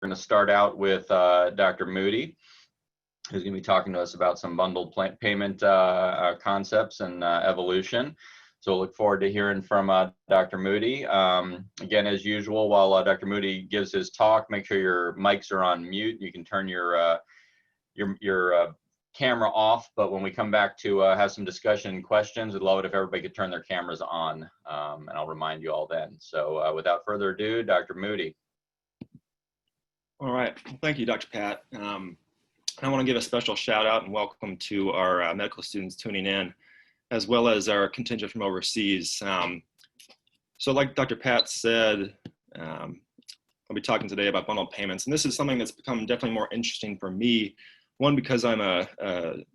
going to start out with Dr. Moody, who's going to be talking to us about some bundled payment concepts and evolution. So we'll look forward to hearing from Dr. Moody. Again, as usual, while Dr. Moody gives his talk, make sure your mics are on mute. You can turn your camera off, but when we come back to have some discussion and questions, I'd love it if everybody could turn their cameras on, and I'll remind you all then. So without further ado, Dr. Moody. All right, thank you, Dr. Pat. I want to give a special shout out and welcome to our medical students tuning in, as well as our contingent from overseas. So like Dr. Pat said, I'll be talking today about bundled payments, and this is something that's become definitely more interesting for me. One, because I'm a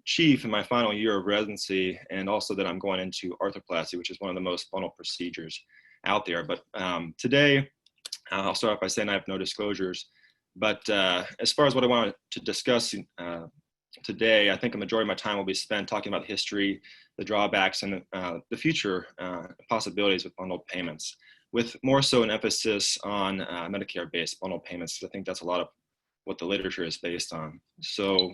chief in my final year of residency, and also that I'm going into arthroplasty, which is one of the most bundled procedures out there. But today, I'll start off by saying I have no disclosures. But as far as what I wanted to discuss today, I think a majority of my time will be spent talking about history, the drawbacks, and the future possibilities with bundled payments, with more so an emphasis on Medicare-based bundled payments. I think that's a lot of what the literature is based on. So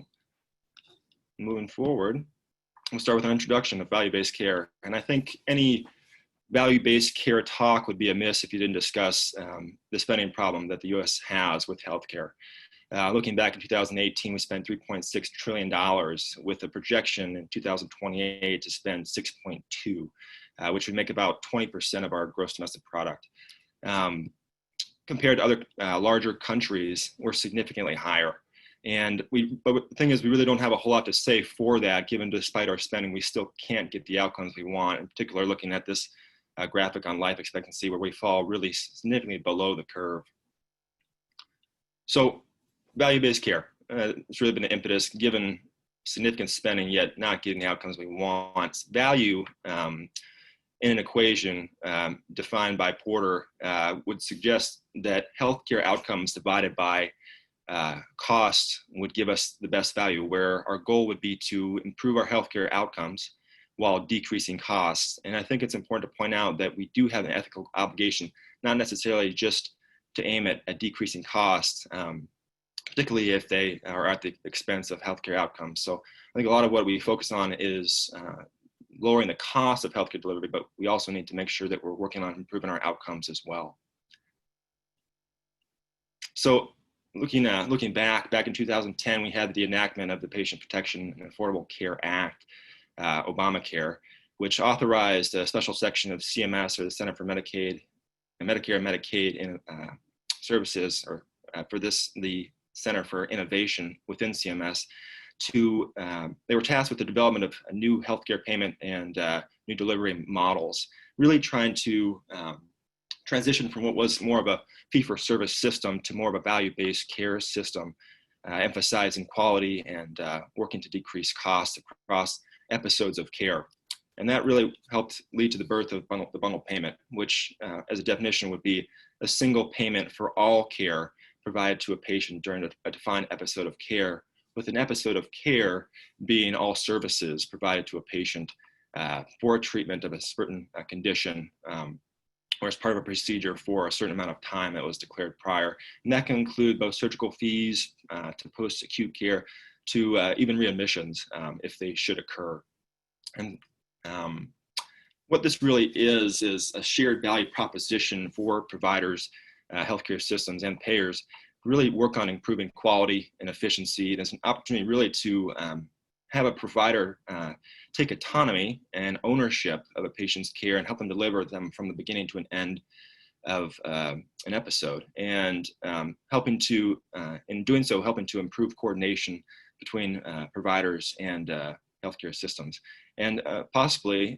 moving forward, we'll start with an introduction of value-based care. And I think any value-based care talk would be amiss if you didn't discuss the spending problem that the U.S. has with healthcare. Looking back in 2018, we spent $3.6 trillion with a projection in 2028 to spend 6.2, which would make about 20% of our gross domestic product. Compared to other larger countries, we're significantly higher. But the thing is, we really don't have a whole lot to say for that, given despite our spending, we still can't get the outcomes we want. In particular, looking at this graphic on life expectancy, where we fall really significantly below the curve. So value-based care, it's really been an impetus, given significant spending, yet not getting the outcomes we want. Value in an equation defined by Porter would suggest that healthcare outcomes divided by cost would give us the best value, where our goal would be to improve our healthcare outcomes while decreasing costs. And I think it's important to point out that we do have an ethical obligation, not necessarily just to aim at decreasing costs, particularly if they are at the expense of healthcare outcomes. So I think a lot of what we focus on is lowering the cost of healthcare delivery, but we also need to make sure that we're working on improving our outcomes as well. So looking back in 2010, we had the enactment of the Patient Protection and Affordable Care Act, Obamacare, which authorized a special section of CMS, or the Center for Medicare and Medicaid Services, or for the Center for Innovation within CMS, they were tasked with the development of a new healthcare payment and new delivery models, really trying to transition from what was more of a fee-for-service system to more of a value-based care system, emphasizing quality and working to decrease costs across episodes of care. And that really helped lead to the birth of the bundled payment, which as a definition would be a single payment for all care provided to a patient during a defined episode of care, with an episode of care being all services provided to a patient for treatment of a certain condition, or as part of a procedure for a certain amount of time that was declared prior. And that can include both surgical fees to post-acute care to even readmissions if they should occur. And what this really is a shared value proposition for providers, healthcare systems, and payers, really work on improving quality and efficiency. There's an opportunity really to have a provider take autonomy and ownership of a patient's care and help them deliver them from the beginning to an end of an episode, and in doing so, helping to improve coordination between providers and healthcare systems, and possibly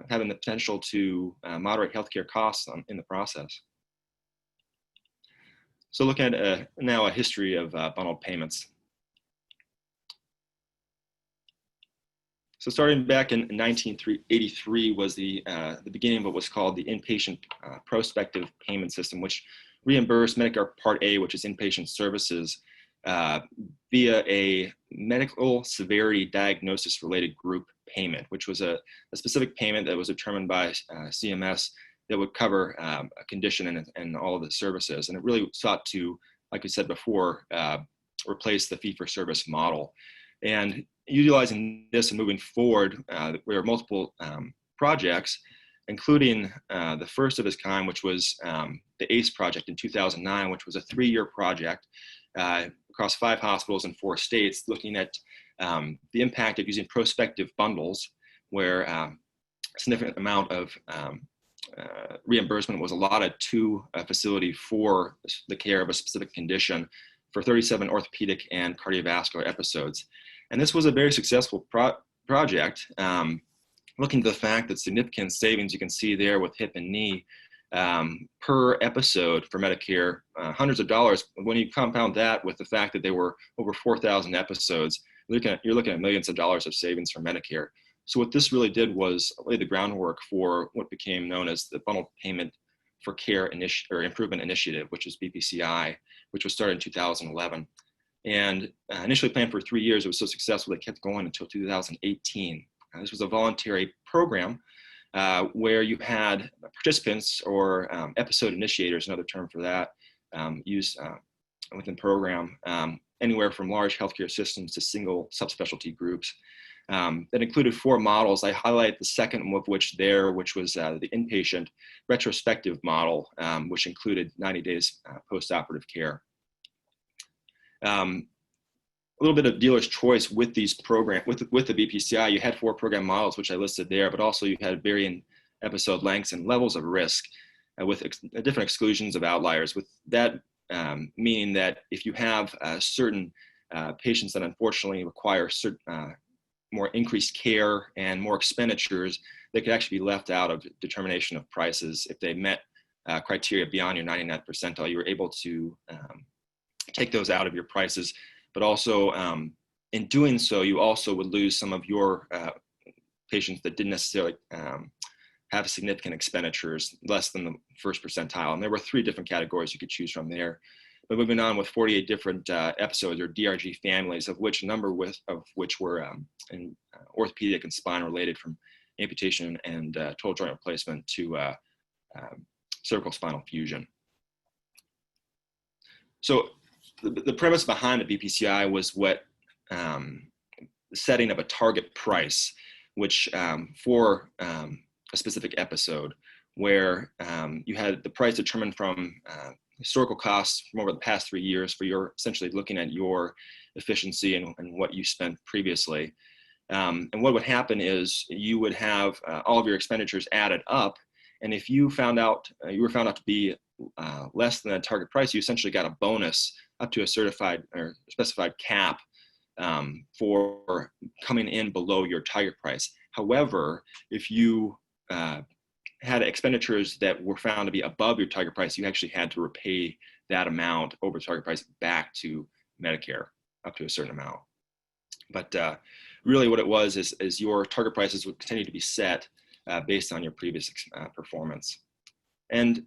having the potential to moderate healthcare costs in the process. So looking at now a history of bundled payments. So starting back in 1983 was the beginning of what was called the inpatient prospective payment system, which reimbursed Medicare Part A, which is inpatient services, via a medical severity diagnosis related group payment, which was a specific payment that was determined by CMS that would cover a condition and all of the services. And it really sought to like I said before, replace the fee-for-service model. And utilizing this and moving forward, there are multiple projects, including the first of its kind, which was the ACE project in 2009, which was a 3-year project across 5 hospitals in 4 states, looking at the impact of using prospective bundles, where a significant amount of reimbursement was allotted to a facility for the care of a specific condition for 37 orthopedic and cardiovascular episodes. And this was a very successful project, looking at the fact that significant savings you can see there with hip and knee per episode for Medicare, hundreds of dollars. When you compound that with the fact that there were over 4,000 episodes, you're looking at millions of dollars of savings for Medicare. So what this really did was lay the groundwork for what became known as the Bundled Payment for Care Improvement Initiative, which is BPCI, which was started in 2011. And initially planned for 3 years, it was so successful they kept going until 2018. This was a voluntary program where you had participants or episode initiators, another term for that, used within the program, anywhere from large healthcare systems to single subspecialty groups. That included 4 models. I highlight the second of which was the inpatient retrospective model, which included 90 days postoperative care. A little bit of dealer's choice with these programs, with the BPCI. You had 4 program models, which I listed there, but also you had varying episode lengths and levels of risk with different exclusions of outliers. With that meaning that if you have certain patients that unfortunately require more increased care and more expenditures, they could actually be left out of determination of prices. If they met criteria beyond your 99th percentile, you were able to take those out of your prices. But also, in doing so, you also would lose some of your patients that didn't necessarily have significant expenditures, less than the first percentile. And there were 3 different categories you could choose from there. But moving on with 48 different episodes or DRG families, of which a number of which were in orthopedic and spine related, from amputation and total joint replacement to cervical spinal fusion. So the premise behind the BPCI was the setting of a target price, which for a specific episode, where you had the price determined from historical costs from over the past 3 years, for your essentially looking at your efficiency and what you spent previously. And what would happen is you would have all of your expenditures added up, and if you were found out to be less than the target price, you essentially got a bonus up to a certified or specified cap for coming in below your target price. However, if you had expenditures that were found to be above your target price, you actually had to repay that amount over target price back to Medicare up to a certain amount. But really what it was is your target prices would continue to be set based on your previous performance. And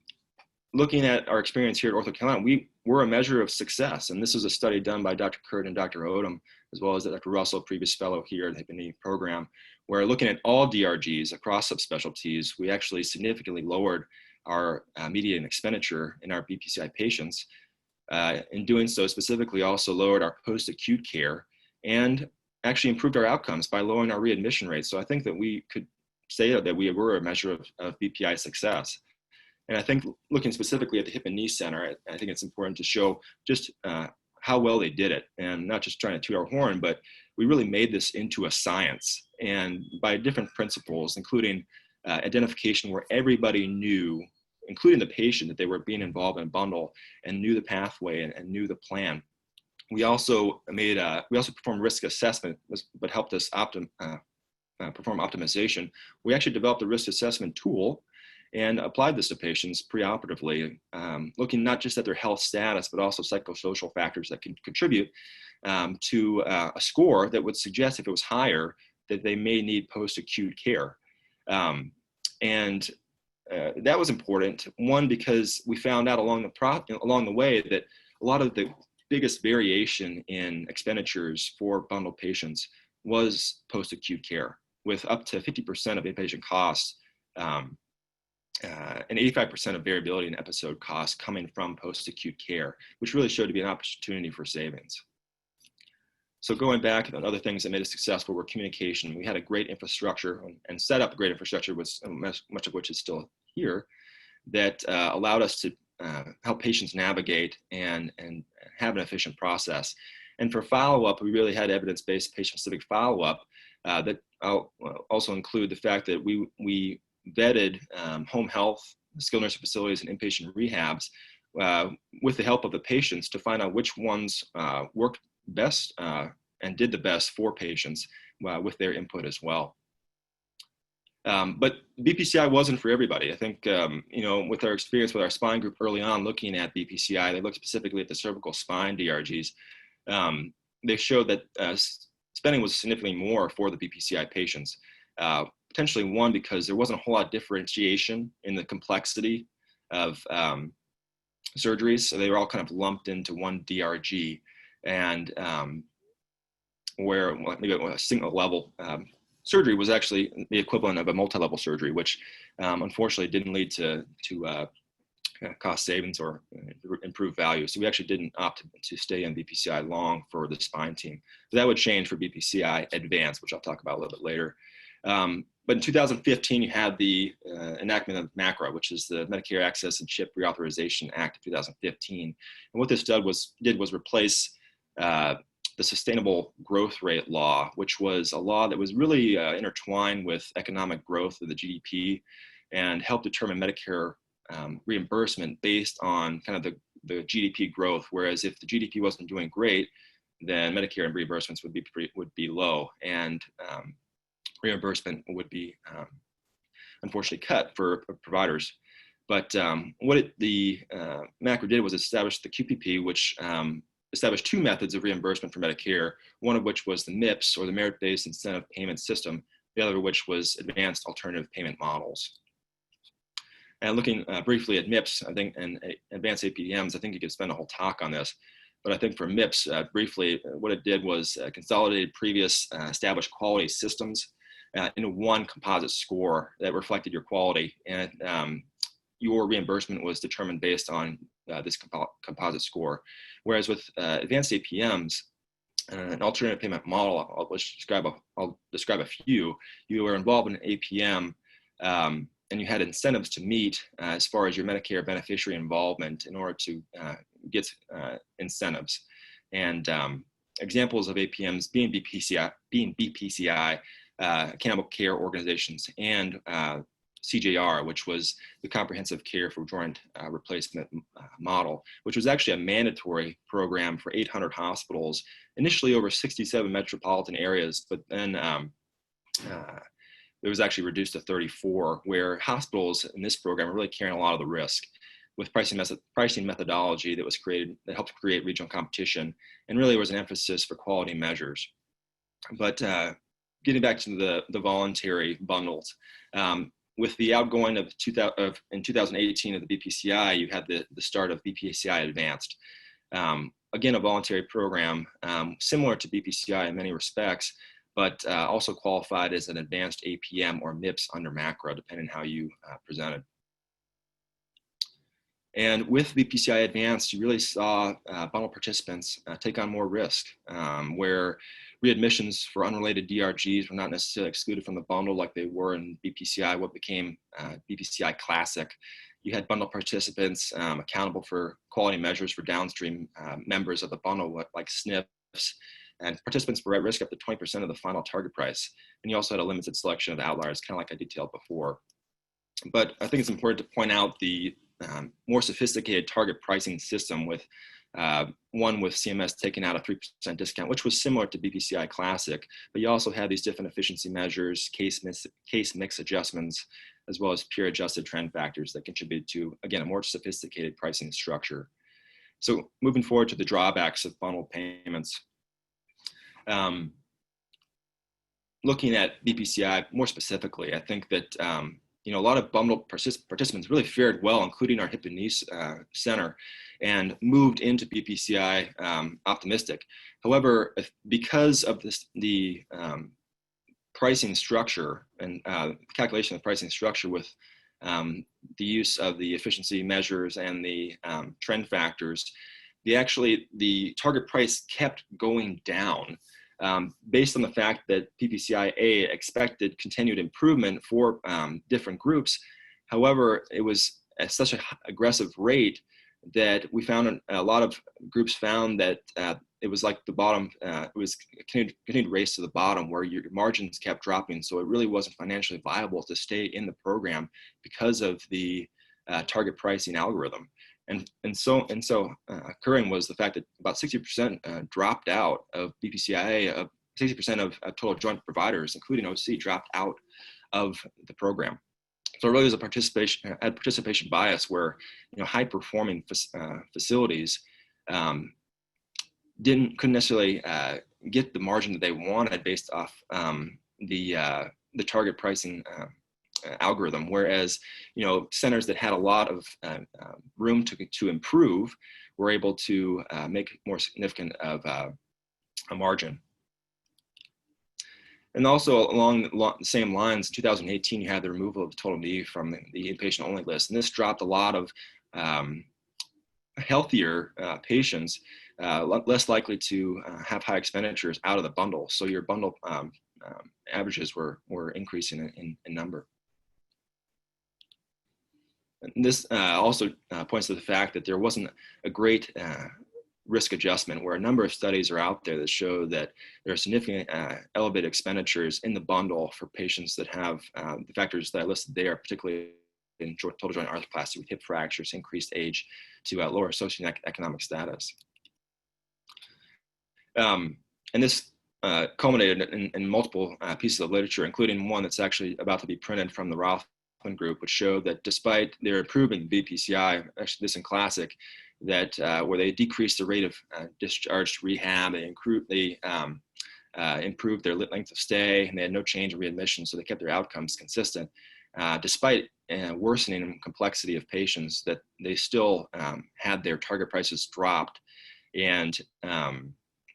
looking at our experience here at Ortho Carolina, we were a measure of success. And this is a study done by Dr. Kurt and Dr. Odom, as well as Dr. Russell, previous fellow here at the Hip and Knee program, where looking at all DRGs across subspecialties, we actually significantly lowered our median expenditure in our BPCI patients. In doing so, specifically also lowered our post-acute care and actually improved our outcomes by lowering our readmission rates. So I think that we could say that we were a measure of BPI success. And I think looking specifically at the Hip and Knee Center, I think it's important to show just how well they did it, and not just trying to toot our horn, but we really made this into a science, and by different principles, including identification where everybody knew, including the patient, that they were being involved in a bundle and knew the pathway and knew the plan. We also performed risk assessment, but helped us perform optimization. We actually developed a risk assessment tool and applied this to patients preoperatively, looking not just at their health status, but also psychosocial factors that can contribute to a score that would suggest, if it was higher, that they may need post-acute care. And that was important, one, because we found out along the way that a lot of the biggest variation in expenditures for bundled patients was post-acute care, with up to 50% of inpatient costs and 85% of variability in episode costs coming from post-acute care, which really showed to be an opportunity for savings. So going back, and other things that made us successful were communication. We had a great infrastructure and set up a great infrastructure, much of which is still here, that allowed us to help patients navigate and have an efficient process. And for follow-up, we really had evidence-based patient-specific follow-up that I'll also include the fact that we vetted home health, skilled nursing facilities, and inpatient rehabs with the help of the patients to find out which ones worked best and did the best for patients with their input as well. But BPCI wasn't for everybody. I think, with our experience with our spine group early on looking at BPCI, they looked specifically at the cervical spine DRGs. They showed that spending was significantly more for the BPCI patients. Potentially one, because there wasn't a whole lot of differentiation in the complexity of surgeries. So they were all kind of lumped into one DRG, and where maybe a single level surgery was actually the equivalent of a multi-level surgery, which unfortunately didn't lead to cost savings or improved value. So we actually didn't opt to stay in BPCI long for the spine team. But that would change for BPCI Advanced, which I'll talk about a little bit later. But in 2015, you had the enactment of MACRA, which is the Medicare Access and CHIP Reauthorization Act of 2015. And what this did was replace the Sustainable Growth Rate Law, which was a law that was really intertwined with economic growth of the GDP and helped determine Medicare reimbursement based on kind of the GDP growth. Whereas if the GDP wasn't doing great, then Medicare and reimbursements would be low, and reimbursement would be unfortunately cut for providers. But what the MACRA did was establish the QPP, which established two methods of reimbursement for Medicare, one of which was the MIPS, or the Merit-Based Incentive Payment System, the other of which was Advanced Alternative Payment Models. And looking briefly at MIPS, I think, and advanced APDMs, I think you could spend a whole talk on this. But I think for MIPS, briefly, what it did was consolidated previous established quality systems into one composite score that reflected your quality. And your reimbursement was determined based on this composite score. Whereas with advanced APMs, an alternative payment model, I'll describe a few. You were involved in an APM and you had incentives to meet as far as your Medicare beneficiary involvement in order to get incentives. And examples of APMs being BPCI, Accountable Care Organizations, and CJR, which was the Comprehensive Care for Joint Replacement model, which was actually a mandatory program for 800 hospitals, initially over 67 metropolitan areas, but then it was actually reduced to 34, where hospitals in this program are really carrying a lot of the risk with pricing methodology that was created that helped create regional competition, and really was an emphasis for quality measures. But getting back to the voluntary bundles, with the outgoing in 2018 of the BPCI, you had the start of BPCI Advanced. Again, a voluntary program similar to BPCI in many respects, but also qualified as an advanced APM or MIPS under MACRA, depending on how you presented. And with BPCI Advanced, you really saw bundle participants take on more risk, where readmissions for unrelated DRGs were not necessarily excluded from the bundle like they were in BPCI, what became BPCI Classic. You had bundle participants accountable for quality measures for downstream members of the bundle, like SNPs, and participants were at risk up to 20% of the final target price. And you also had a limited selection of outliers, kind of like I detailed before. But I think it's important to point out the more sophisticated target pricing system with one with CMS taking out a 3% discount, which was similar to BPCI Classic, but you also had these different efficiency measures, case mix adjustments, as well as peer adjusted trend factors that contribute to, again, a more sophisticated pricing structure. So moving forward to the drawbacks of bundled payments. Looking at BPCI more specifically, I think that a lot of bundled participants really fared well, including our hip and knee center, and moved into BPCI optimistic. However, because of the pricing structure and calculation of pricing structure with the use of the efficiency measures and the trend factors, the target price kept going down based on the fact that PPCI-A expected continued improvement for different groups. However, it was at such an aggressive rate that we found a lot of groups found that it was like the bottom, it was a continued race to the bottom where your margins kept dropping. So it really wasn't financially viable to stay in the program because of the target pricing algorithm. And so occurring was the fact that about 60% dropped out of BPCIA, 60% of total joint providers, including OC, dropped out of the program. So it really was a participation bias where, high performing facilities couldn't necessarily get the margin that they wanted based off the target pricing algorithm, whereas centers that had a lot of room to improve were able to make more significant of a margin. And also along the same lines, in 2018, you had the removal of the total knee from the inpatient only list, and this dropped a lot of healthier patients, less likely to have high expenditures out of the bundle. So your bundle averages were increasing in number. And this also points to the fact that there wasn't a great risk adjustment, where a number of studies are out there that show that there are significant elevated expenditures in the bundle for patients that have the factors that I listed there, particularly in total joint arthroplasty with hip fractures, increased age to lower socioeconomic status. And this culminated in multiple pieces of literature, including one that's actually about to be printed from the Rothman group, which showed that despite their improvement in BPCI, actually this in classic, that where they decreased the rate of discharge to rehab, they improved their length of stay, and they had no change in readmission, so they kept their outcomes consistent. Despite worsening complexity of patients, that they still had their target prices dropped and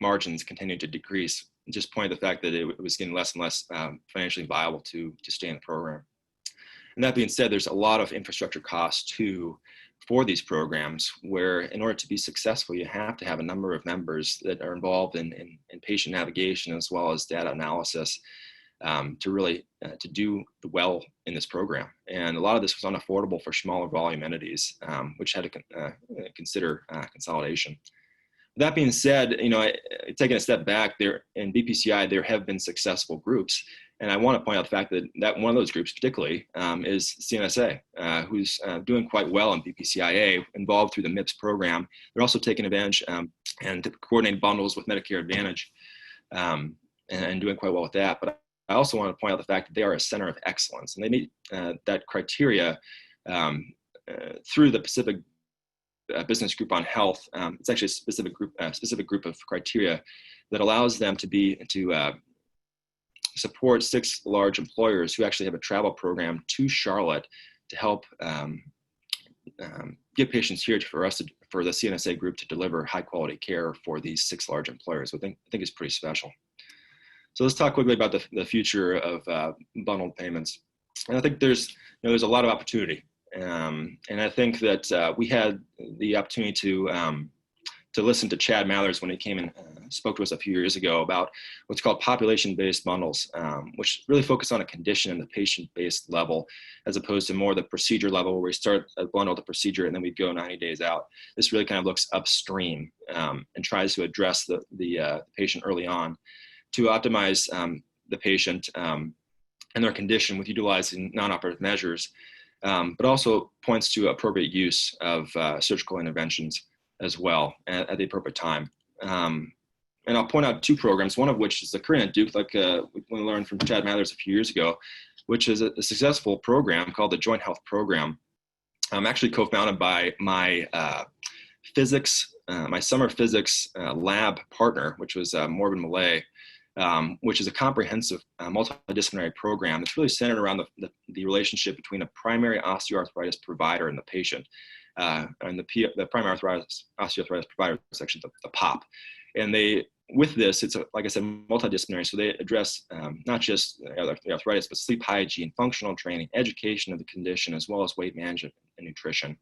margins continued to decrease, just pointing to the fact that it was getting less and less financially viable to stay in the program. And that being said, there's a lot of infrastructure costs too for these programs, where in order to be successful, you have to have a number of members that are involved in patient navigation as well as data analysis to really to do well in this program. And a lot of this was unaffordable for smaller volume entities, which had to consider consolidation. That being said, taking a step back, there in BPCI, there have been successful groups. And I want to point out the fact that one of those groups particularly is CNSA, who's doing quite well in BPCIA, involved through the MIPS program. They're also taking advantage and coordinating bundles with Medicare Advantage and doing quite well with that. But I also want to point out the fact that they are a center of excellence, and they meet that criteria through the Pacific Business Group on Health. It's actually a specific group of criteria that allows them to support 6 large employers who actually have a travel program to Charlotte to help get patients here for the CNSA group to deliver high quality care for these 6 large employers. So I think it's pretty special. So let's talk quickly about the future of bundled payments. And I think there's a lot of opportunity. And I think that we had the opportunity to listen to Chad Mathers when he came and spoke to us a few years ago about what's called population-based bundles, which really focus on a condition and the patient-based level, as opposed to more the procedure level where we start a bundle, the procedure, and then we go 90 days out. This really kind of looks upstream and tries to address the patient early on to optimize the patient and their condition with utilizing non-operative measures, but also points to appropriate use of surgical interventions as well at the appropriate time. And I'll point out 2 programs, one of which is the current at Duke, like we learned from Chad Mathers a few years ago, which is a successful program called the Joint Health Program. Actually co-founded by my my summer physics lab partner, which was Morgan Millay, which is a comprehensive multidisciplinary program that's really centered around the relationship between a primary osteoarthritis provider and the patient. And the primary osteoarthritis provider is actually the POP. And they with this, it's like I said, multidisciplinary. So they address not just arthritis, but sleep hygiene, functional training, education of the condition, as well as weight management and nutrition.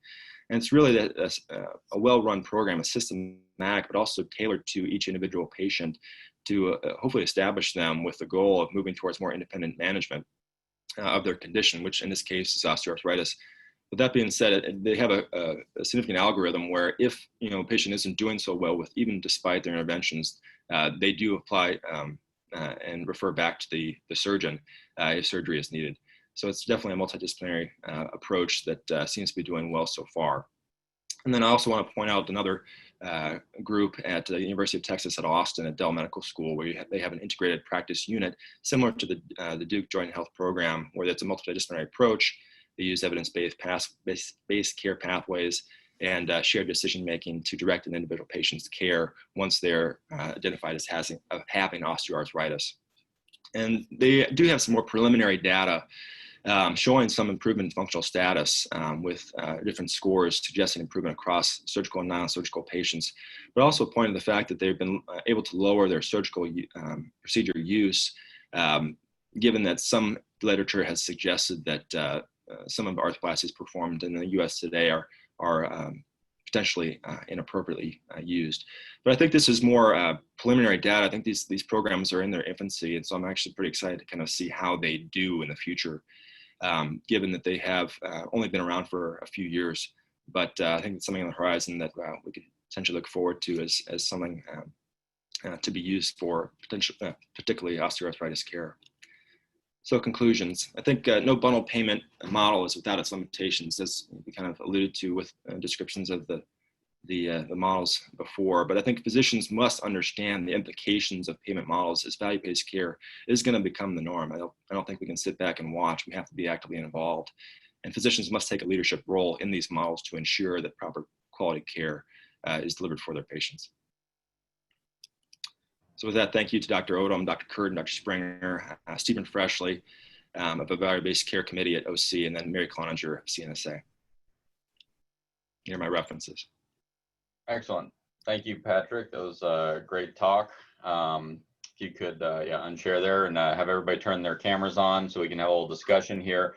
And it's really a well-run program, a systematic, but also tailored to each individual patient to hopefully establish them with the goal of moving towards more independent management of their condition, which in this case is osteoarthritis. With that being said, they have a significant algorithm where if a patient isn't doing so well with even despite their interventions, they do apply and refer back to the surgeon if surgery is needed. So it's definitely a multidisciplinary approach that seems to be doing well so far. And then I also want to point out another group at the University of Texas at Austin at Dell Medical School, where they have an integrated practice unit similar to the Duke Joint Health Program, where it's a multidisciplinary approach. They use evidence-based care pathways and shared decision-making to direct an individual patient's care once they're identified as having osteoarthritis. And they do have some more preliminary data showing some improvement in functional status with different scores suggesting improvement across surgical and non-surgical patients, but also pointing to the fact that they've been able to lower their surgical procedure use, given that some literature has suggested that some of the arthroplasties performed in the US today are potentially inappropriately used. But I think this is more preliminary data. I think these programs are in their infancy, and so I'm actually pretty excited to kind of see how they do in the future, given that they have only been around for a few years. But I think it's something on the horizon that we could potentially look forward to as something to be used for particularly osteoarthritis care. So conclusions, I think no bundle payment model is without its limitations, as we kind of alluded to with descriptions of the models before. But I think physicians must understand the implications of payment models as value-based care is going to become the norm. I don't think we can sit back and watch. We have to be actively involved. And physicians must take a leadership role in these models to ensure that proper quality care is delivered for their patients. So with that, thank you to Dr. Odom, Dr. Curd, Dr. Springer, Stephen Freshley of the Value-Based Care Committee at OC, and then Mary Cloninger of CNSA. Here are my references. Excellent. Thank you, Patrick. That was a great talk. If you could unshare there and have everybody turn their cameras on so we can have a little discussion here.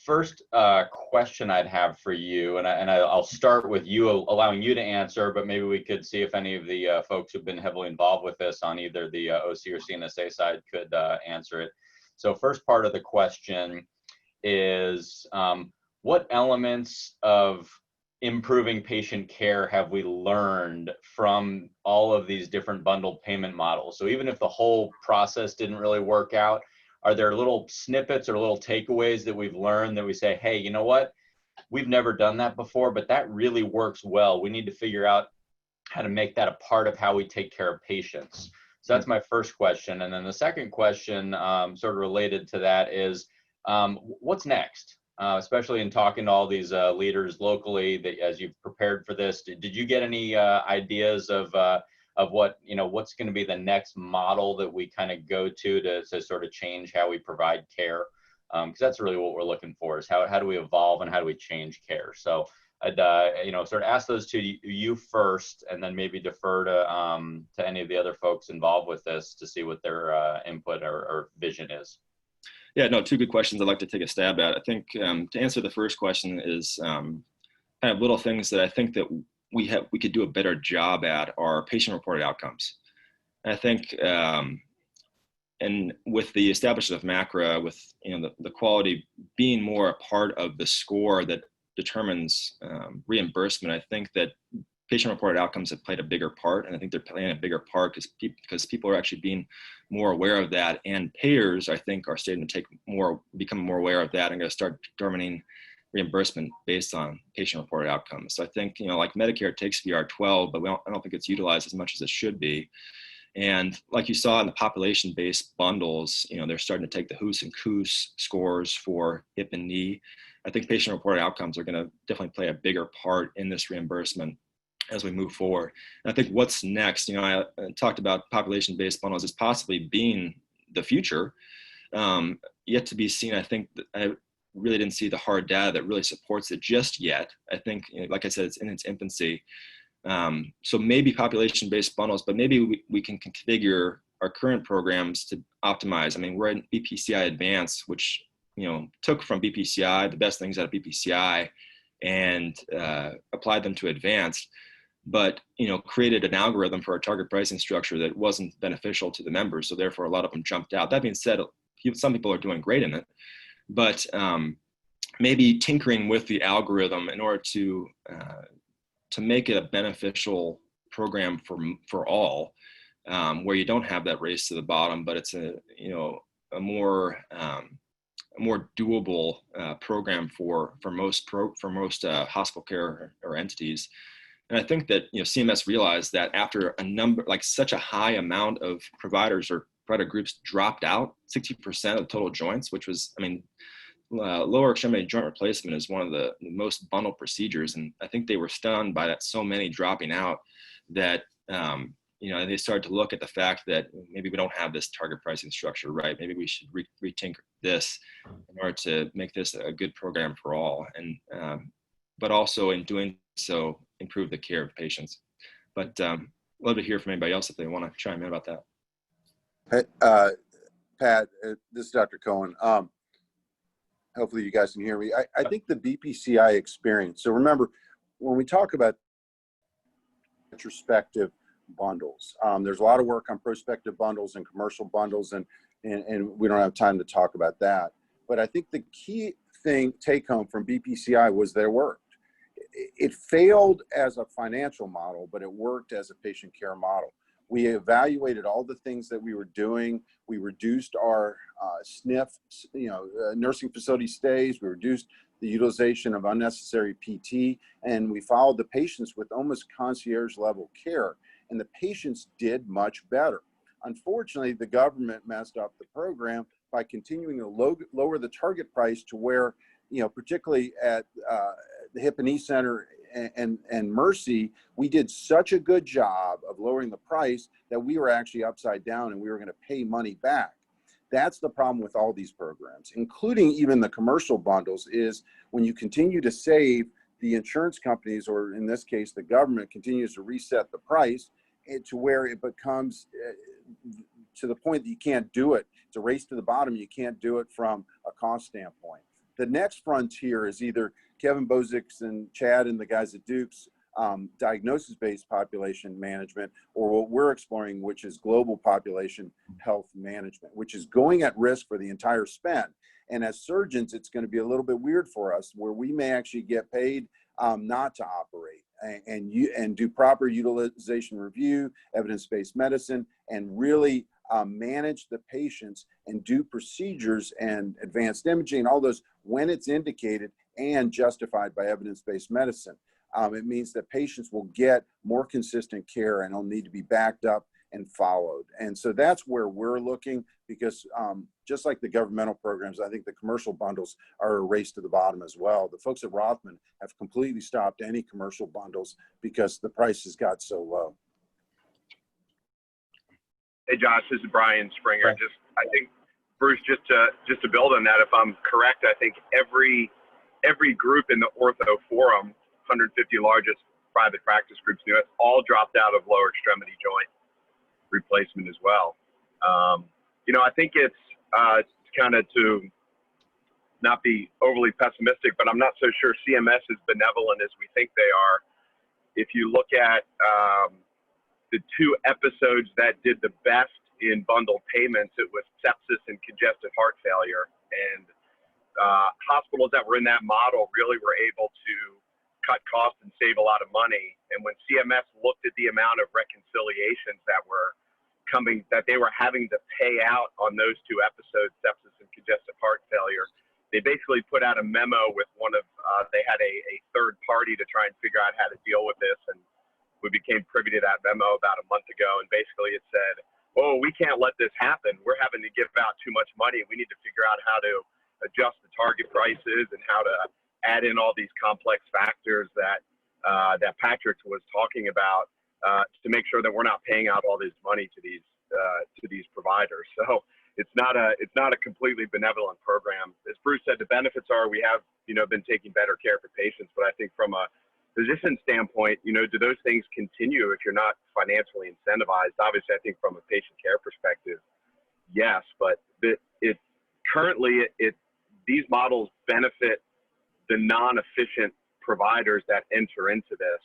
First question I'd have for you, and I'll start with you, allowing you to answer, but maybe we could see if any of the folks who've been heavily involved with this on either the OC or CNSA side could answer it. So first part of the question is, what elements of improving patient care have we learned from all of these different bundled payment models? So even if the whole process didn't really work out, are there little snippets or little takeaways that we've learned that we say, hey, you know what? We've never done that before, but that really works well. We need to figure out how to make that a part of how we take care of patients. So that's my first question. And then the second question, sort of related to that, is what's next? Especially in talking to all these leaders locally, that as you've prepared for this, did you get any ideas of what, what's going to be the next model that we kind of go to sort of change how we provide care? Because that's really what we're looking for, is how do we evolve and how do we change care? So I'd sort of ask those to you first, and then maybe defer to any of the other folks involved with this to see what their input or vision is. Yeah, no, two good questions I'd like to take a stab at. I think to answer the first question is kind of little things that I think that we could do a better job at are patient-reported outcomes. And I think, and with the establishment of MACRA, with the quality being more a part of the score that determines reimbursement, I think that patient-reported outcomes have played a bigger part, and I think they're playing a bigger part because people are actually being more aware of that, and payers, I think, are starting to become more aware of that and going to start determining reimbursement based on patient-reported outcomes. So I think, like Medicare takes VR12, but I don't think it's utilized as much as it should be. And like you saw in the population-based bundles, they're starting to take the HOOS and KOOS scores for hip and knee. I think patient-reported outcomes are going to definitely play a bigger part in this reimbursement as we move forward. And I think what's next, I talked about population-based bundles as possibly being the future, yet to be seen. I think that I really didn't see the hard data that really supports it just yet. I think, like I said, it's in its infancy. So maybe population-based bundles, but maybe we can configure our current programs to optimize. I mean, we're in BPCI Advanced, which, you know, took from BPCI, the best things out of BPCI, and applied them to Advanced, but, you know, created an algorithm for a target pricing structure that wasn't beneficial to the members. So therefore, a lot of them jumped out. That being said, some people are doing great in it, but maybe tinkering with the algorithm in order to make it a beneficial program for all, where you don't have that race to the bottom, but it's a, you know, a more doable program for most hospital care or entities. And I think that, you know, CMS realized that after a number, like such a high amount of providers or provider groups dropped out, 60% of total joints, which was, I mean, lower extremity joint replacement is one of the most bundled procedures. And I think they were stunned by that, so many dropping out, that, you know, they started to look at the fact that maybe we don't have this target pricing structure right. Maybe we should rethink this in order to make this a good program for all. And, but also in doing so, improve the care of patients. But love to hear from anybody else if they want to chime in about that. Hey, Pat, this is Dr. Cohen. Hopefully you guys can hear me. I think the BPCI experience, so remember, when we talk about retrospective bundles, there's a lot of work on prospective bundles and commercial bundles, and we don't have time to talk about that. But I think the key thing take home from BPCI was that it worked. It failed as a financial model, but it worked as a patient care model. We evaluated all the things that we were doing. We reduced our SNF, nursing facility stays. We reduced the utilization of unnecessary PT, and we followed the patients with almost concierge level care, and the patients did much better. Unfortunately, the government messed up the program by continuing to lower the target price to where, you know, particularly at the Hip and Knee Center and Mercy, we did such a good job of lowering the price that we were actually upside down and we were going to pay money back. That's the problem with all these programs, including even the commercial bundles, is when you continue to save, the insurance companies, or in this case, the government, continues to reset the price to where it becomes to the point that you can't do it. It's a race to the bottom. You can't do it from a cost standpoint. The next frontier is either Kevin Bozik's and Chad and the guys at Duke's diagnosis-based population management, or what we're exploring, which is global population health management, which is going at risk for the entire spend. And as surgeons, it's going to be a little bit weird for us, where we may actually get paid not to operate and do proper utilization review, evidence-based medicine, and really manage the patients and do procedures and advanced imaging, all those when it's indicated and justified by evidence-based medicine. It means that patients will get more consistent care and will need to be backed up and followed. And so that's where we're looking, because just like the governmental programs, I think the commercial bundles are a race to the bottom as well. The folks at Rothman have completely stopped any commercial bundles because the prices got so low. Hey, Josh, this is Brian Springer. Right. I think, Bruce, just to build on that, if I'm correct, I think every group in the ortho forum, 150 largest private practice groups in the US, all dropped out of lower extremity joint replacement as well. I think it's kind of, to not be overly pessimistic, but I'm not so sure CMS is benevolent as we think they are. If you look at the two episodes that did the best in bundled payments, it was sepsis and congestive heart failure. And hospitals that were in that model really were able to cut costs and save a lot of money. And when CMS looked at the amount of reconciliations that they were having to pay out on those two episodes, sepsis and congestive heart failure, they basically put out a memo with they had a third party to try and figure out how to deal with this. And we became privy to that memo about a month ago. And basically it said, oh, we can't let this happen. We're having to give out too much money. We need to figure out how to adjust the target prices and how to add in all these complex factors that Patrick was talking about to make sure that we're not paying out all this money to these providers. So it's not a completely benevolent program. As Bruce said, the benefits are we have been taking better care for patients, but I think from a physician standpoint, you know, do those things continue if you're not financially incentivized? Obviously, I think from a patient care perspective, yes, but these models benefit the non-efficient providers that enter into this,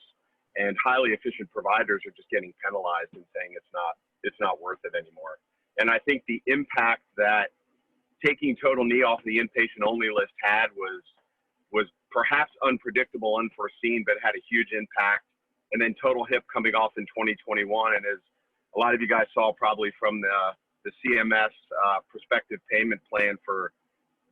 and highly efficient providers are just getting penalized and saying it's not worth it anymore. And I think the impact that taking total knee off the inpatient only list had was perhaps unpredictable, unforeseen, but had a huge impact. And then total hip coming off in 2021, and as a lot of you guys saw probably from the CMS prospective payment plan for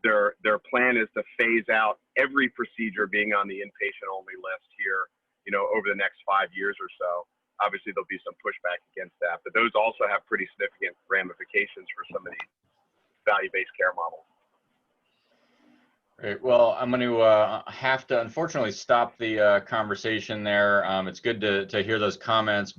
their plan is to phase out every procedure being on the inpatient only list here, you know, over the next 5 years or so. Obviously, there'll be some pushback against that, but those also have pretty significant ramifications for some of these value-based care models. Great. Well, I'm going to have to unfortunately stop the conversation there. It's good to hear those comments,